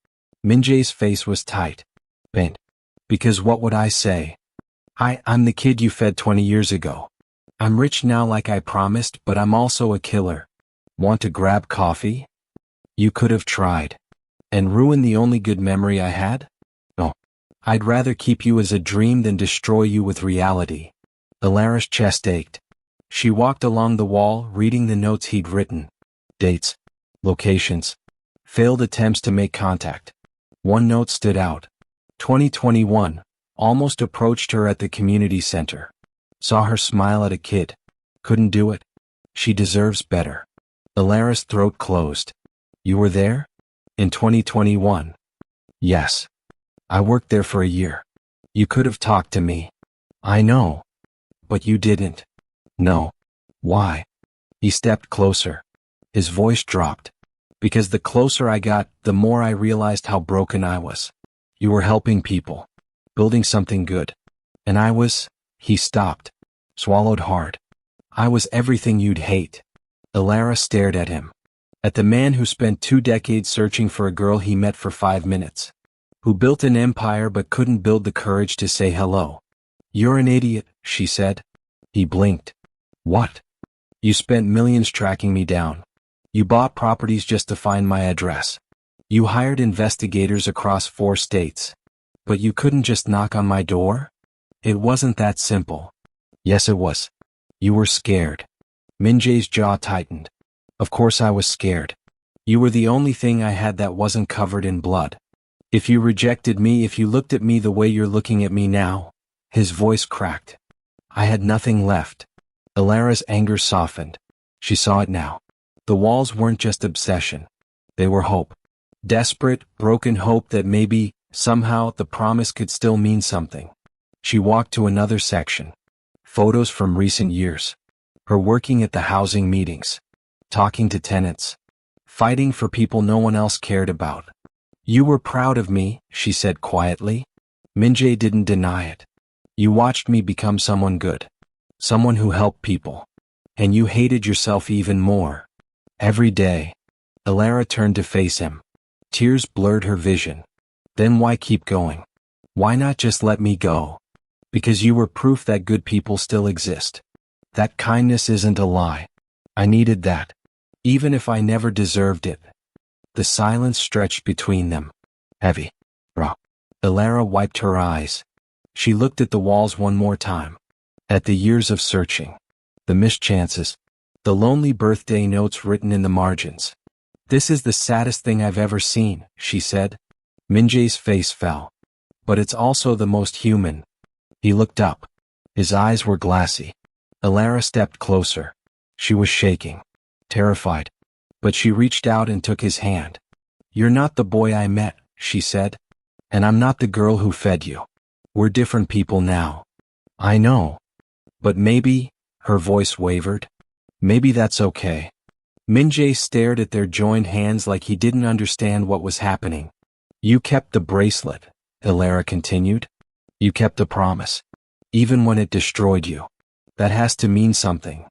Minjae's face was tight. Pain. Because what would I say? I'm the kid you fed 20 years ago. I'm rich now like I promised, but I'm also a killer. Want to grab coffee? You could have tried. And ruin the only good memory I had? No. I'd rather keep you as a dream than destroy you with reality. Alara's chest ached. She walked along the wall, reading the notes he'd written. Dates. Locations. Failed attempts to make contact. One note stood out. 2021. Almost approached her at the community center. Saw her smile at a kid. Couldn't do it. She deserves better. Alara's throat closed. You were there? In 2021? Yes. I worked there for a year. You could have talked to me. I know. But you didn't. No. Why? He stepped closer. His voice dropped. Because the closer I got, the more I realized how broken I was. You were helping people. Building something good. And I was... He stopped. Swallowed hard. I was everything you'd hate. Alara stared at him. At the man who spent 2 decades searching for a girl he met for 5 minutes. Who built an empire but couldn't build the courage to say hello. You're an idiot, she said. He blinked. What? You spent millions tracking me down. You bought properties just to find my address. You hired investigators across 4 states. But you couldn't just knock on my door? It wasn't that simple. Yes, it was. You were scared. Minjae's jaw tightened. Of course I was scared. You were the only thing I had that wasn't covered in blood. If you rejected me, if you looked at me the way you're looking at me now. His voice cracked. I had nothing left. Alara's anger softened. She saw it now. The walls weren't just obsession. They were hope. Desperate, broken hope that maybe, somehow, the promise could still mean something. She walked to another section. Photos from recent years. Her working at the housing meetings. Talking to tenants. Fighting for people no one else cared about. You were proud of me, she said quietly. Minjae didn't deny it. You watched me become someone good. Someone who helped people. And you hated yourself even more. Every day. Elara turned to face him. Tears blurred her vision. Then why keep going? Why not just let me go? Because you were proof that good people still exist. That kindness isn't a lie. I needed that. Even if I never deserved it. The silence stretched between them. Heavy. Raw. Elara wiped her eyes. She looked at the walls one more time. At the years of searching. The missed chances. The lonely birthday notes written in the margins. This is the saddest thing I've ever seen, she said. Min-jae's face fell. But it's also the most human. He looked up. His eyes were glassy. Elara stepped closer. She was shaking. Terrified. But she reached out and took his hand. You're not the boy I met, she said. And I'm not the girl who fed you. We're different people now. I know. But maybe, her voice wavered. Maybe that's okay. Min-jae stared at their joined hands like he didn't understand what was happening. You kept the bracelet, Elara continued. You kept the promise. Even when it destroyed you. That has to mean something.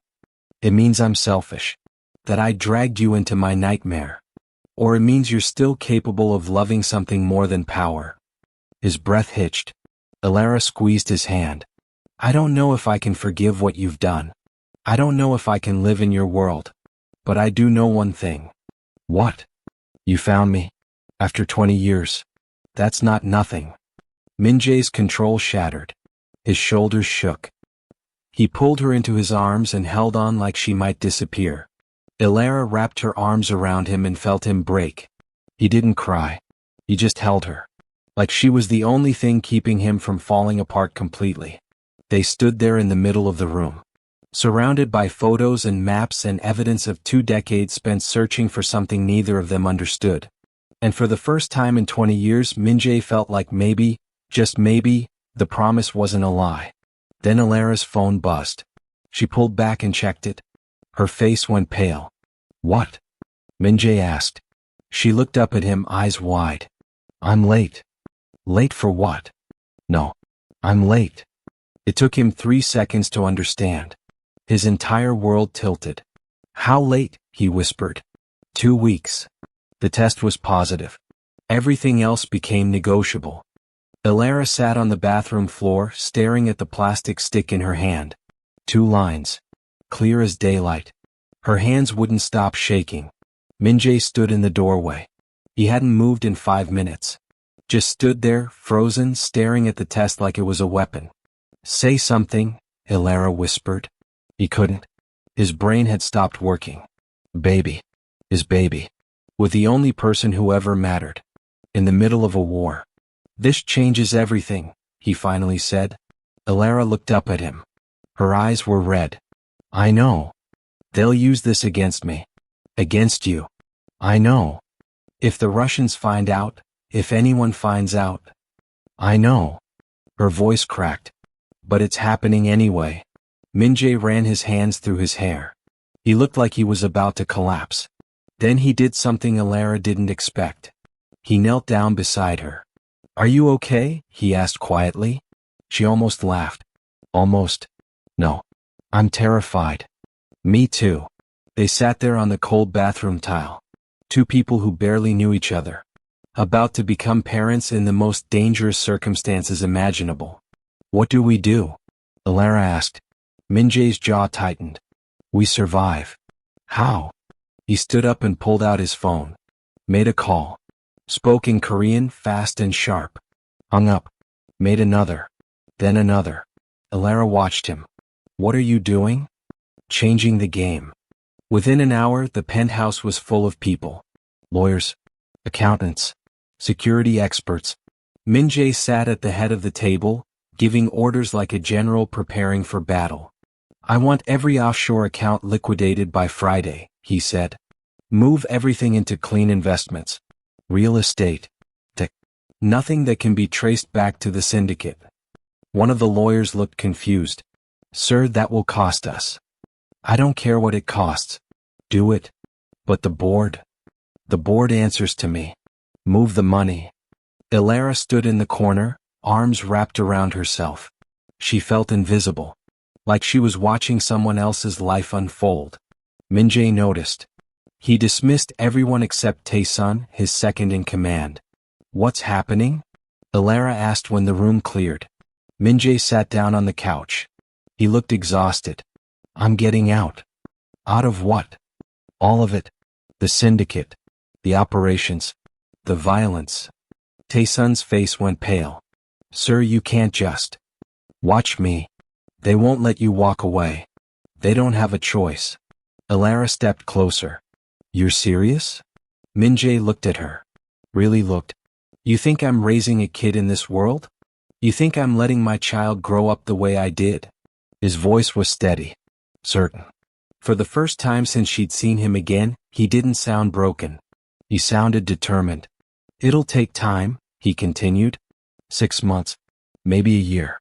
It means I'm selfish. That I dragged you into my nightmare. Or it means you're still capable of loving something more than power. His breath hitched. Elara squeezed his hand. I don't know if I can forgive what you've done. I don't know if I can live in your world. But I do know one thing. What? You found me? After 20 years. That's not nothing. Min-jae's control shattered. His shoulders shook. He pulled her into his arms and held on like she might disappear. Elara wrapped her arms around him and felt him break. He didn't cry. He just held her. Like she was the only thing keeping him from falling apart completely. They stood there in the middle of the room. Surrounded by photos and maps and evidence of 2 decades spent searching for something neither of them understood. And for the first time in 20 years, Min-jae felt like maybe, just maybe, the promise wasn't a lie. Then Elara's phone buzzed. She pulled back and checked it. Her face went pale. What? Min-jae asked. She looked up at him, eyes wide. I'm late. Late for what? No. I'm late. It took him 3 seconds to understand. His entire world tilted. How late? He whispered. 2 weeks. The test was positive. Everything else became negotiable. Elara sat on the bathroom floor, staring at the plastic stick in her hand. 2 lines. Clear as daylight. Her hands wouldn't stop shaking. Min-jae stood in the doorway. He hadn't moved in 5 minutes. Just stood there, frozen, staring at the test like it was a weapon. Say something, Elara whispered. He couldn't. His brain had stopped working. Baby. His baby. With the only person who ever mattered. In the middle of a war. This changes everything, he finally said. Elara looked up at him. Her eyes were red. I know. They'll use this against me. Against you. I know. If the Russians find out, if anyone finds out. I know. Her voice cracked. But it's happening anyway. Min-jae ran his hands through his hair. He looked like he was about to collapse. Then he did something Elara didn't expect. He knelt down beside her. Are you okay? He asked quietly. She almost laughed. Almost. No. I'm terrified. Me too. They sat there on the cold bathroom tile. 2 people who barely knew each other. About to become parents in the most dangerous circumstances imaginable. What do we do? Elara asked. Min-jae's jaw tightened. We survive. How? He stood up and pulled out his phone. Made a call. Spoke in Korean, fast and sharp. Hung up. Made another. Then another. Elara watched him. What are you doing? Changing the game. Within an hour, the penthouse was full of people. Lawyers. Accountants. Security experts. Min-jae sat at the head of the table, giving orders like a general preparing for battle. I want every offshore account liquidated by Friday, he said. Move everything into clean investments. Real estate. Tech. Nothing that can be traced back to the syndicate. One of the lawyers looked confused. Sir, that will cost us. I don't care what it costs. Do it. But the board? The board answers to me. Move the money. Elara stood in the corner, arms wrapped around herself. She felt invisible. Like she was watching someone else's life unfold. Min-jae noticed. He dismissed everyone except Tae-sun, his second in command. What's happening? Alara asked when the room cleared. Min-jae sat down on the couch. He looked exhausted. I'm getting out. Out of what? All of it. The syndicate. The operations. The violence. Tae-sun's face went pale. Sir, you can't just. Watch me. They won't let you walk away. They don't have a choice. Alara stepped closer. You're serious? Min-jae looked at her. Really looked. You think I'm raising a kid in this world? You think I'm letting my child grow up the way I did? His voice was steady. Certain. For the first time since she'd seen him again, he didn't sound broken. He sounded determined. It'll take time, he continued. 6 months. Maybe a year.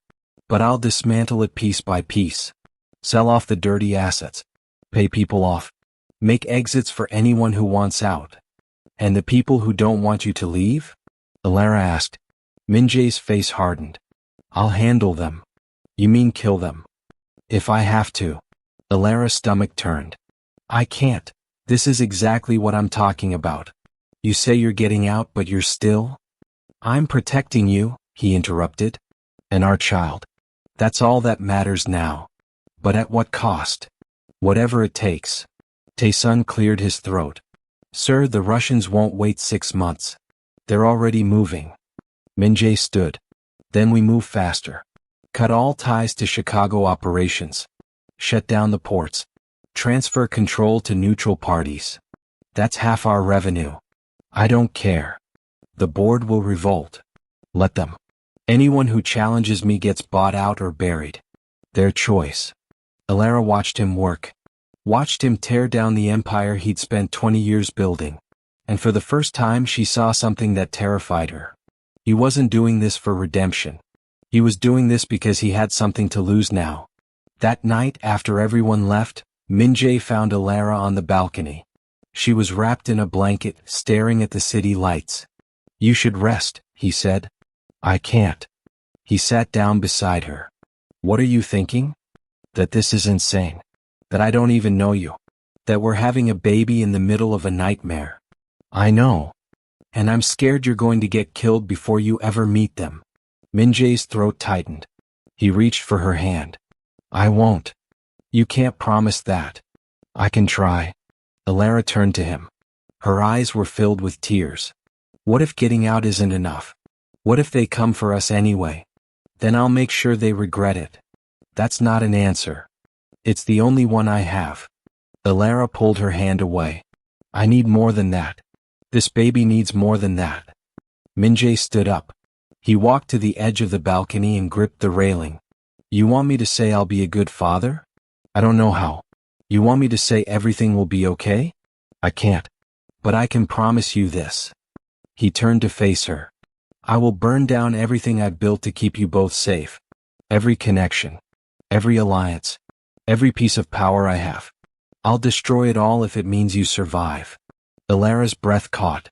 But I'll dismantle it piece by piece. Sell off the dirty assets. Pay people off. Make exits for anyone who wants out. And the people who don't want you to leave? Alara asked. Min-jae's face hardened. I'll handle them. You mean kill them? If I have to. Alara's stomach turned. I can't. This is exactly what I'm talking about. You say you're getting out, but you're still? I'm protecting you, he interrupted. And our child. That's all that matters now. But at what cost? Whatever it takes. Tae-sun cleared his throat. Sir, the Russians won't wait 6 months. They're already moving. Min-jae stood. Then we move faster. Cut all ties to Chicago operations. Shut down the ports. Transfer control to neutral parties. That's half our revenue. I don't care. The board will revolt. Let them. Anyone who challenges me gets bought out or buried. Their choice. Alara watched him work. Watched him tear down the empire he'd spent 20 years building. And for the first time she saw something that terrified her. He wasn't doing this for redemption. He was doing this because he had something to lose now. That night, after everyone left, Min-jae found Alara on the balcony. She was wrapped in a blanket, staring at the city lights. You should rest, he said. I can't. He sat down beside her. What are you thinking? That this is insane. That I don't even know you. That we're having a baby in the middle of a nightmare. I know. And I'm scared you're going to get killed before you ever meet them. Min-jae's throat tightened. He reached for her hand. I won't. You can't promise that. I can try. Alara turned to him. Her eyes were filled with tears. What if getting out isn't enough? What if they come for us anyway? Then I'll make sure they regret it. That's not an answer. It's the only one I have. Alara pulled her hand away. I need more than that. This baby needs more than that. Min-jae stood up. He walked to the edge of the balcony and gripped the railing. You want me to say I'll be a good father? I don't know how. You want me to say everything will be okay? I can't. But I can promise you this. He turned to face her. I will burn down everything I've built to keep you both safe. Every connection. Every alliance. Every piece of power I have. I'll destroy it all if it means you survive. Alara's breath caught.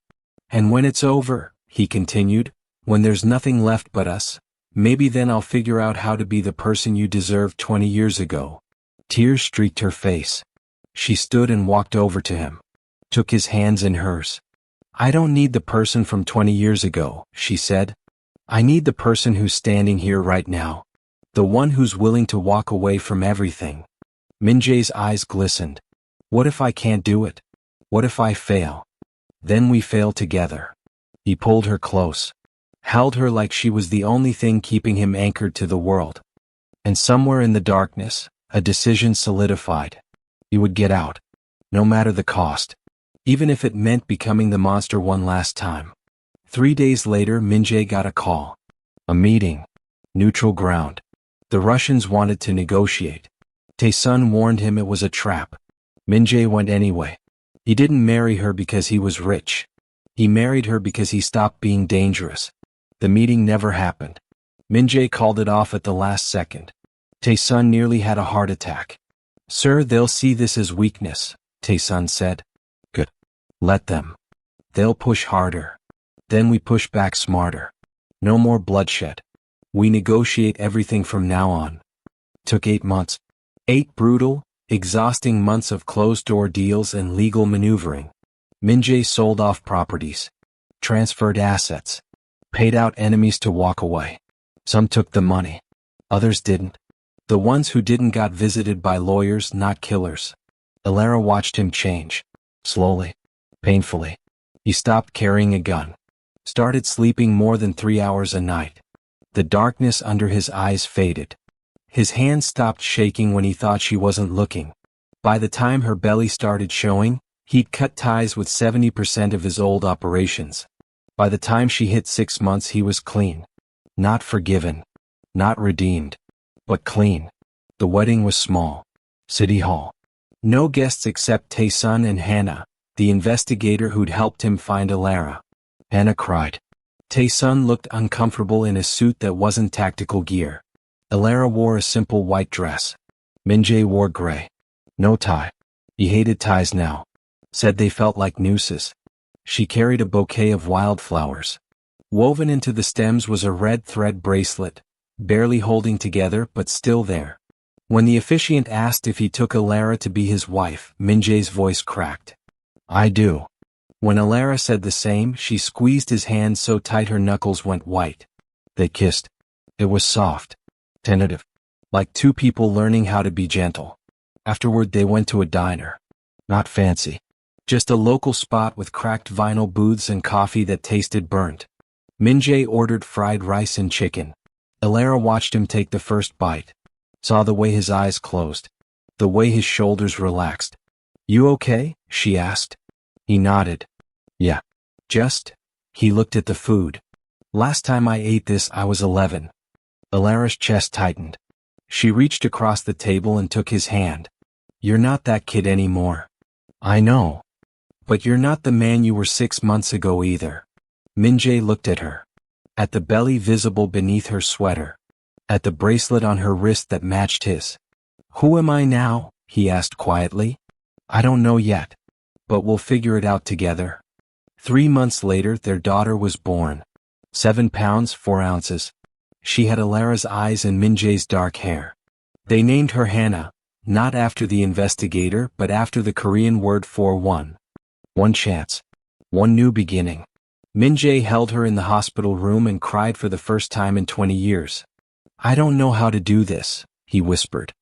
And when it's over, he continued, when there's nothing left but us, maybe then I'll figure out how to be the person you deserved 20 years ago. Tears streaked her face. She stood and walked over to him. Took his hands in hers. I don't need the person from 20 years ago, she said. I need the person who's standing here right now. The one who's willing to walk away from everything. Min-jae's eyes glistened. What if I can't do it? What if I fail? Then we fail together. He pulled her close. Held her like she was the only thing keeping him anchored to the world. And somewhere in the darkness, a decision solidified. He would get out. No matter the cost. Even if it meant becoming the monster one last time. 3 days later, Min-jae got a call. A meeting. Neutral ground. The Russians wanted to negotiate. Tae-sun warned him it was a trap. Min-jae went anyway. He didn't marry her because he was rich. He married her because he stopped being dangerous. The meeting never happened. Min-jae called it off at the last second. Tae-sun nearly had a heart attack. Sir, they'll see this as weakness, Tae-sun said. Good. Let them. They'll push harder. Then we push back smarter. No more bloodshed. We negotiate everything from now on. Took 8 months. 8 brutal, Exhausting months of closed-door deals and legal maneuvering. Min-jae sold off properties, transferred assets, paid out enemies to walk away. Some took the money. Others didn't. The ones who didn't got visited by lawyers, not killers. Alara watched him change. Slowly. Painfully. He stopped carrying a gun. Started sleeping more than 3 hours a night. The darkness under his eyes faded. His hands stopped shaking when he thought she wasn't looking. By the time her belly started showing, he'd cut ties with 70% of his old operations. By the time she hit 6 months he was clean. Not forgiven. Not redeemed. But clean. The wedding was small. City Hall. No guests except Tae-sun and Hannah, the investigator who'd helped him find Alara. Hannah cried. Tae-sun looked uncomfortable in a suit that wasn't tactical gear. Alara wore a simple white dress. Min-jae wore gray. No tie. He hated ties now. Said they felt like nooses. She carried a bouquet of wildflowers. Woven into the stems was a red thread bracelet, barely holding together but still there. When the officiant asked if he took Alara to be his wife, Min-jae's voice cracked. I do. When Alara said the same, she squeezed his hand so tight her knuckles went white. They kissed. It was soft. Tentative. Like two people learning how to be gentle. Afterward they went to a diner. Not fancy. Just a local spot with cracked vinyl booths and coffee that tasted burnt. Min-jae ordered fried rice and chicken. Alara watched him take the first bite. Saw the way his eyes closed. The way his shoulders relaxed. You okay? She asked. He nodded. Yeah. Just. He looked at the food. Last time I ate this I was 11. Alara's chest tightened. She reached across the table and took his hand. You're not that kid anymore. I know. But you're not the man you were 6 months ago either. Min-jae looked at her. At the belly visible beneath her sweater. At the bracelet on her wrist that matched his. Who am I now? He asked quietly. I don't know yet. But we'll figure it out together. 3 months later their daughter was born. 7 pounds 4 ounces. She had Alara's eyes and Min-jae's dark hair. They named her Hannah, not after the investigator but after the Korean word for one. One chance. One new beginning. Min-jae held her in the hospital room and cried for the first time in 20 years. I don't know how to do this, he whispered.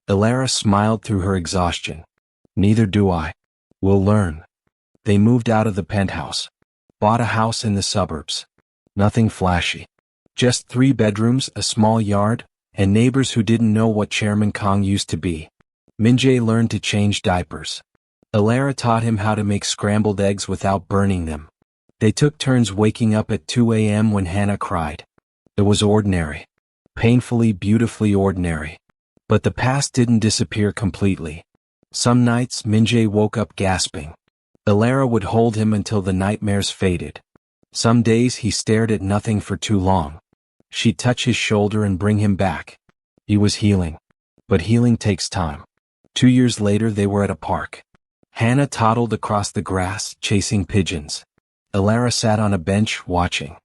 Alara smiled through her exhaustion. Neither do I. We'll learn. They moved out of the penthouse. Bought a house in the suburbs. Nothing flashy. Just 3 bedrooms, a small yard, and neighbors who didn't know what Chairman Kong used to be. Min-jae learned to change diapers. Alara taught him how to make scrambled eggs without burning them. They took turns waking up at 2 a.m. when Hannah cried. It was ordinary. Painfully, beautifully ordinary. But the past didn't disappear completely. Some nights Min-jae woke up gasping. Alara would hold him until the nightmares faded. Some days he stared at nothing for too long. She'd touch his shoulder and bring him back. He was healing. But healing takes time. 2 years later they were at a park. Hannah toddled across the grass, chasing pigeons. Alara sat on a bench, watching.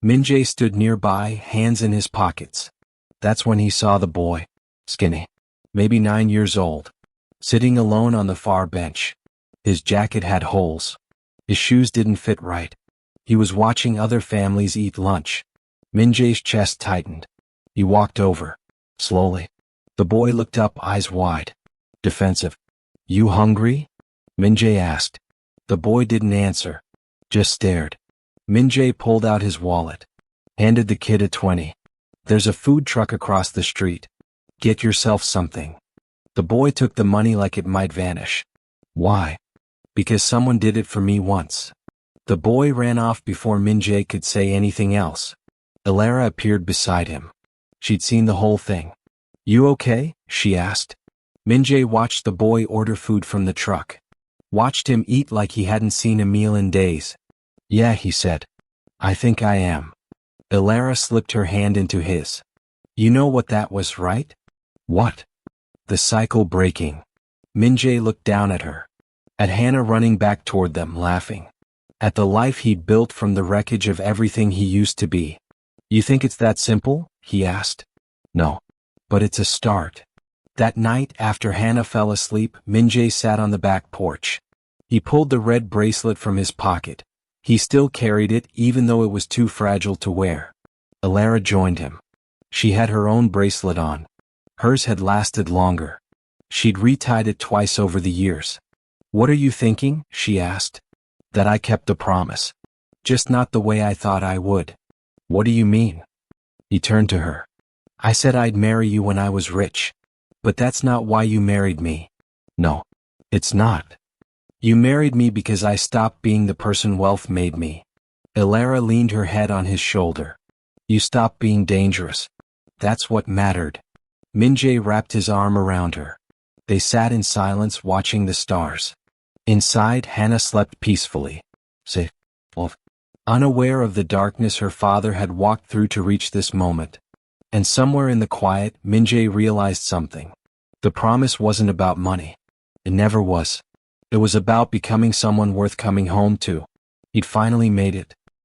Min-jae stood nearby, hands in his pockets. That's when he saw the boy. Skinny. Maybe 9 years old. Sitting alone on the far bench. His jacket had holes. His shoes didn't fit right. He was watching other families eat lunch. Min-jae's chest tightened. He walked over. Slowly. The boy looked up, eyes wide. Defensive. You hungry? Min-jae asked. The boy didn't answer. Just stared. Min-jae pulled out his wallet. Handed the kid a 20. There's a food truck across the street. Get yourself something. The boy took the money like it might vanish. Why? Because someone did it for me once. The boy ran off before Min-jae could say anything else. Alara appeared beside him. She'd seen the whole thing. You okay? She asked. Min-jae watched the boy order food from the truck. Watched him eat like he hadn't seen a meal in days. Yeah, he said. I think I am. Alara slipped her hand into his. You know what that was, right? What? The cycle breaking. Min-jae looked down at her. At Hannah running back toward them, laughing. At the life he'd built from the wreckage of everything he used to be. You think it's that simple? He asked. No. But it's a start. That night after Hannah fell asleep, Minjae sat on the back porch. He pulled the red bracelet from his pocket. He still carried it even though it was too fragile to wear. Alara joined him. She had her own bracelet on. Hers had lasted longer. She'd retied it twice over the years. "What are you thinking?" she asked. "That I kept the promise. Just not the way I thought I would." "What do you mean?" He turned to her. "I said I'd marry you when I was rich. But that's not why you married me." "No, it's not. You married me because I stopped being the person wealth made me." Alara leaned her head on his shoulder. "You stopped being dangerous. That's what mattered." Minjae wrapped his arm around her. They sat in silence watching the stars. Inside, Hannah slept peacefully. Unaware of the darkness her father had walked through to reach this moment. And somewhere in the quiet, Minjae realized something. The promise wasn't about money. It never was. It was about becoming someone worth coming home to. He'd finally made it.